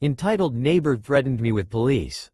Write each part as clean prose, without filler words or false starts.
Entitled Neighbor Threatened Me with Police.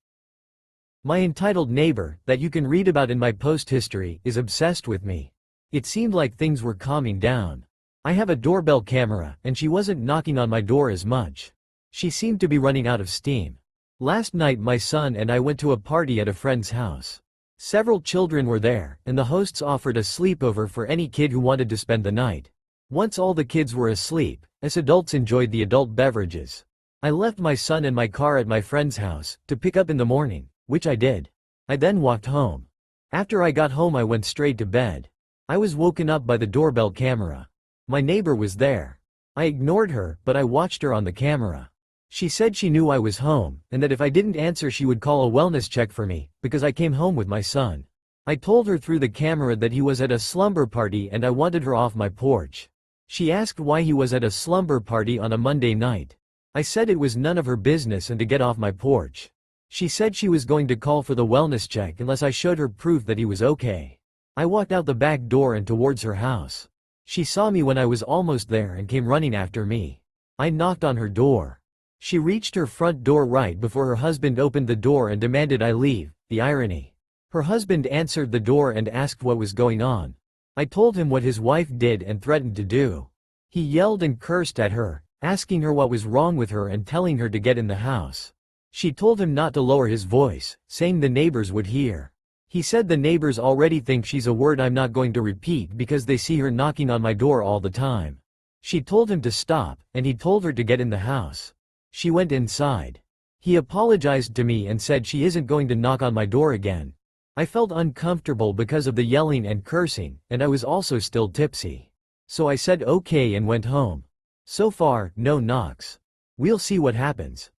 My entitled neighbor, that you can read about in my post history, is obsessed with me. It seemed like things were calming down. I have a doorbell camera, and she wasn't knocking on my door as much. She seemed to be running out of steam. Last night my son and I went to a party at a friend's house. Several children were there, and the hosts offered a sleepover for any kid who wanted to spend the night. Once all the kids were asleep, us adults enjoyed the adult beverages. I left my son and my car at my friend's house, to pick up in the morning, which I did. I then walked home. After I got home I went straight to bed. I was woken up by the doorbell camera. My neighbor was there. I ignored her, but I watched her on the camera. She said she knew I was home, and that if I didn't answer she would call a wellness check for me, because I came home with my son. I told her through the camera that he was at a slumber party and I wanted her off my porch. She asked why he was at a slumber party on a Monday night. I said it was none of her business and to get off my porch. She said she was going to call for the wellness check unless I showed her proof that he was okay. I walked out the back door and towards her house. She saw me when I was almost there and came running after me. I knocked on her door. She reached her front door right before her husband opened the door and demanded I leave. The irony. Her husband answered the door and asked what was going on. I told him what his wife did and threatened to do. He yelled and cursed at her, asking her what was wrong with her and telling her to get in the house. She told him not to lower his voice, saying the neighbors would hear. He said the neighbors already think she's a word I'm not going to repeat because they see her knocking on my door all the time. She told him to stop, and he told her to get in the house. She went inside. He apologized to me and said she isn't going to knock on my door again. I felt uncomfortable because of the yelling and cursing, and I was also still tipsy. So I said okay and went home. So far, no knocks. We'll see what happens.